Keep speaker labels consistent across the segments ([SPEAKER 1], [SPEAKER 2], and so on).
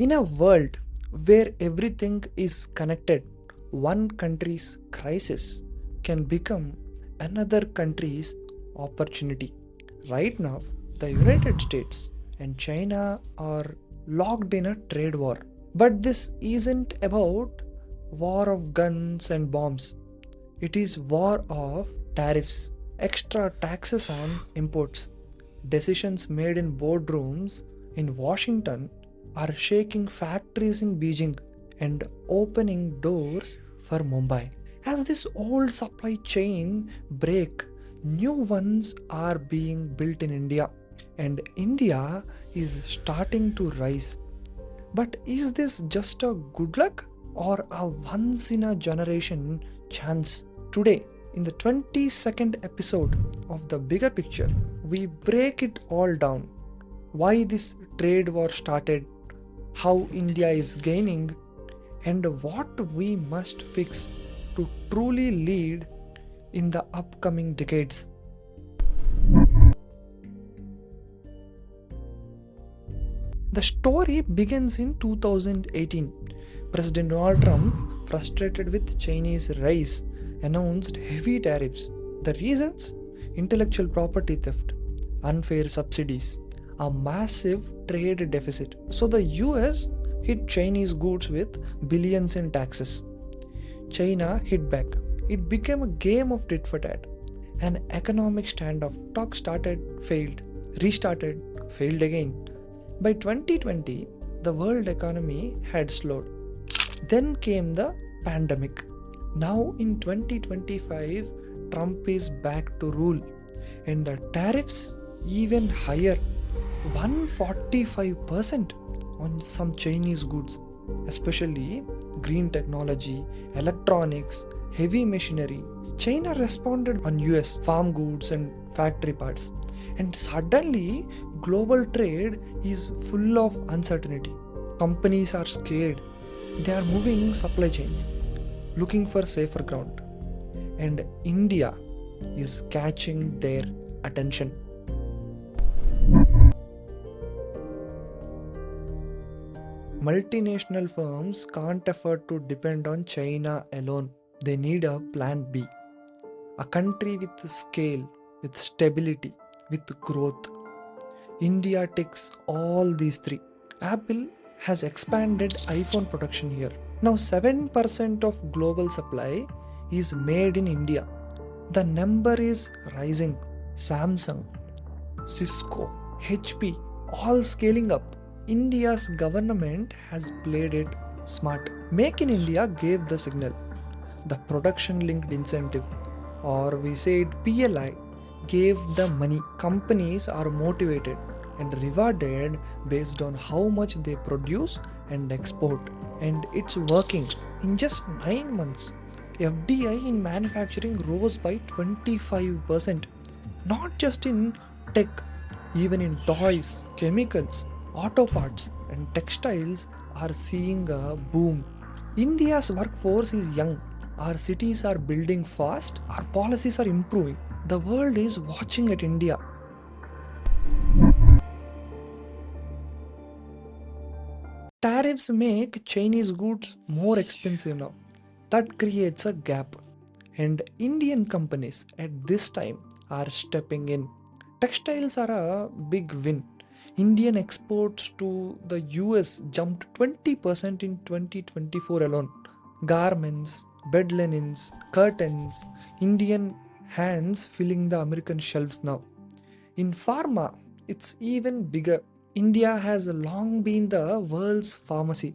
[SPEAKER 1] In a world where everything is connected, one country's crisis can become another country's opportunity. Right now, the United States and China are locked in a trade war. But this isn't about war of guns and bombs. It is war of tariffs, extra taxes on imports. Decisions made in boardrooms in Washington are shaking factories in Beijing and opening doors for Mumbai. As this old supply chain break, new ones are being built in India, and India is starting to rise. But is this just a good luck or a once in a generation chance? Today, in the 22nd episode of The Bigger Picture, we break it all down. Why this trade war started, how India is gaining, and what we must fix to truly lead in the upcoming decades. The story begins in 2018. President Donald Trump, frustrated with Chinese rise, announced heavy tariffs. The reasons? Intellectual property theft, unfair subsidies, a massive trade deficit. So the US hit Chinese goods with billions in taxes. China hit back. It became a game of tit for tat. An economic standoff. Talk started, failed, restarted, failed again. By 2020, the world economy had slowed. Then came the pandemic. Now in 2025, Trump is back to rule, and the tariffs even higher, 145% on some Chinese goods, especially green technology, electronics, heavy machinery. China responded on US farm goods and factory parts. And suddenly, global trade is full of uncertainty. Companies are scared. They are moving supply chains, looking for safer ground. And India is catching their attention. Multinational firms can't afford to depend on China alone. They need a plan B. A country with scale, with stability, with growth. India ticks all these three. Apple has expanded iPhone production here. Now 7% of global supply is made in India. The number is rising. Samsung, Cisco, HP, all scaling up. India's government has played it smart. Make in India gave the signal. The production linked incentive, or we said PLI, gave the money. Companies are motivated and rewarded based on how much they produce and export. And it's working. In just 9 months, FDI in manufacturing rose by 25%. Not just in tech, even in toys, chemicals, auto parts, and textiles are seeing a boom. India's workforce is young. Our cities are building fast. Our policies are improving. The world is watching at India. Tariffs make Chinese goods more expensive now. That creates a gap. And Indian companies at this time are stepping in. Textiles are a big win. Indian exports to the US jumped 20% in 2024 alone. Garments, bed linens, curtains, Indian hands filling the American shelves now. In pharma, it's even bigger. India has long been the world's pharmacy.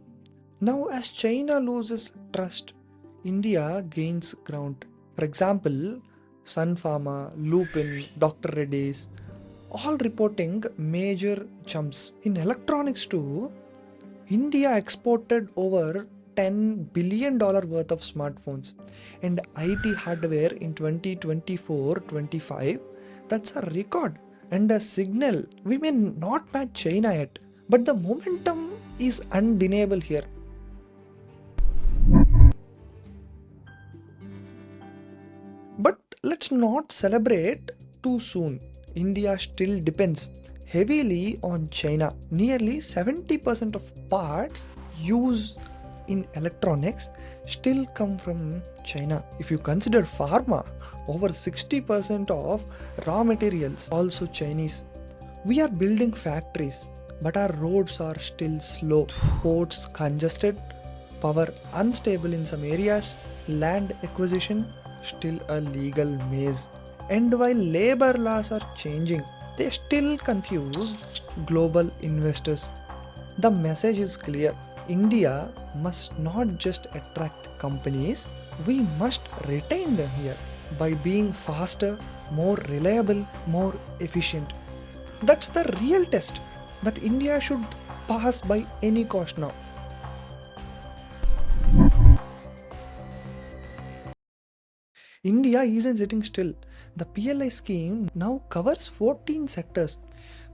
[SPEAKER 1] Now, as China loses trust, India gains ground. For example, Sun Pharma, Lupin, Dr. Reddy's, all reporting major jumps. In electronics too, India exported over $10 billion worth of smartphones and IT hardware in 2024-25. That's a record and a signal. We may not match China yet, but the momentum is undeniable here. But let's not celebrate too soon. India still depends heavily on China. Nearly 70% of parts used in electronics still come from China. If you consider pharma, over 60% of raw materials also Chinese. We are building factories, but our roads are still slow, ports congested, power unstable in some areas, land acquisition still a legal maze. And while labor laws are changing, they still confuse global investors. The message is clear. India must not just attract companies, we must retain them here by being faster, more reliable, more efficient. That's the real test that India should pass by any cost now. India isn't sitting still. The PLI scheme now covers 14 sectors,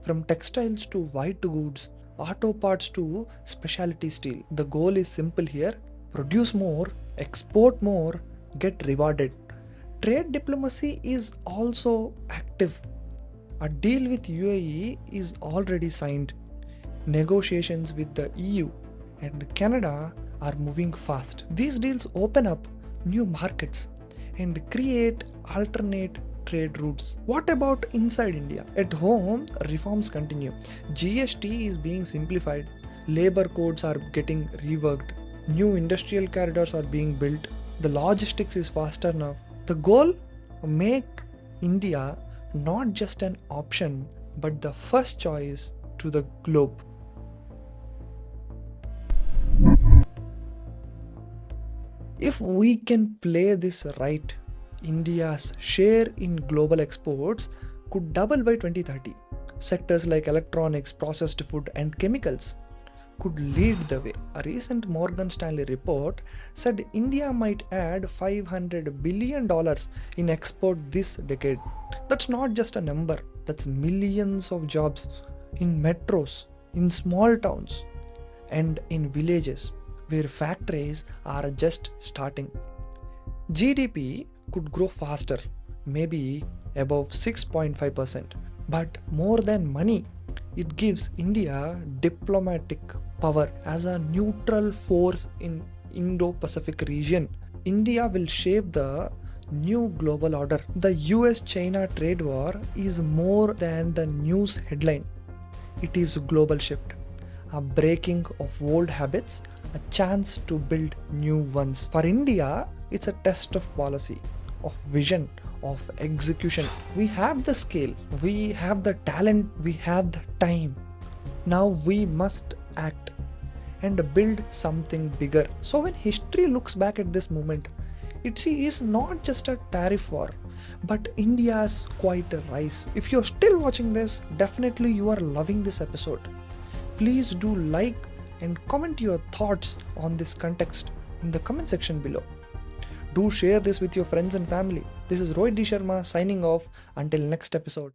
[SPEAKER 1] from textiles to white goods, auto parts to specialty steel. The goal is simple here: produce more, export more, get rewarded. Trade diplomacy is also active. A deal with UAE is already signed. Negotiations with the EU and Canada are moving fast. These deals open up new markets and create alternate trade routes. What about inside India? At home, reforms continue. GST is being simplified, labor codes are getting reworked, new industrial corridors are being built, the logistics is faster now. The goal? Make India not just an option but the first choice to the globe. If we can play this right, India's share in global exports could double by 2030. Sectors like electronics, processed food, and chemicals could lead the way. A recent Morgan Stanley report said India might add $500 billion in export this decade. That's not just a number, that's millions of jobs in metros, in small towns, and in villages where factories are just starting. GDP could grow faster, maybe above 6.5%. But more than money, it gives India diplomatic power as a neutral force in Indo-Pacific region. India will shape the new global order. The U.S China trade war is more than the news headline. It is a global shift, a breaking of old habits, a chance to build new ones. For India, it's a test of policy, of vision, of execution. We have the scale, we have the talent, we have the time. Now we must act and build something bigger. So when history looks back at this moment, it sees not just a tariff war, but India's quiet rise. If you're still watching this, definitely you are loving this episode. Please do like and comment your thoughts on this context in the comment section below. Do share this with your friends and family. This is Rohit D. Sharma signing off until next episode.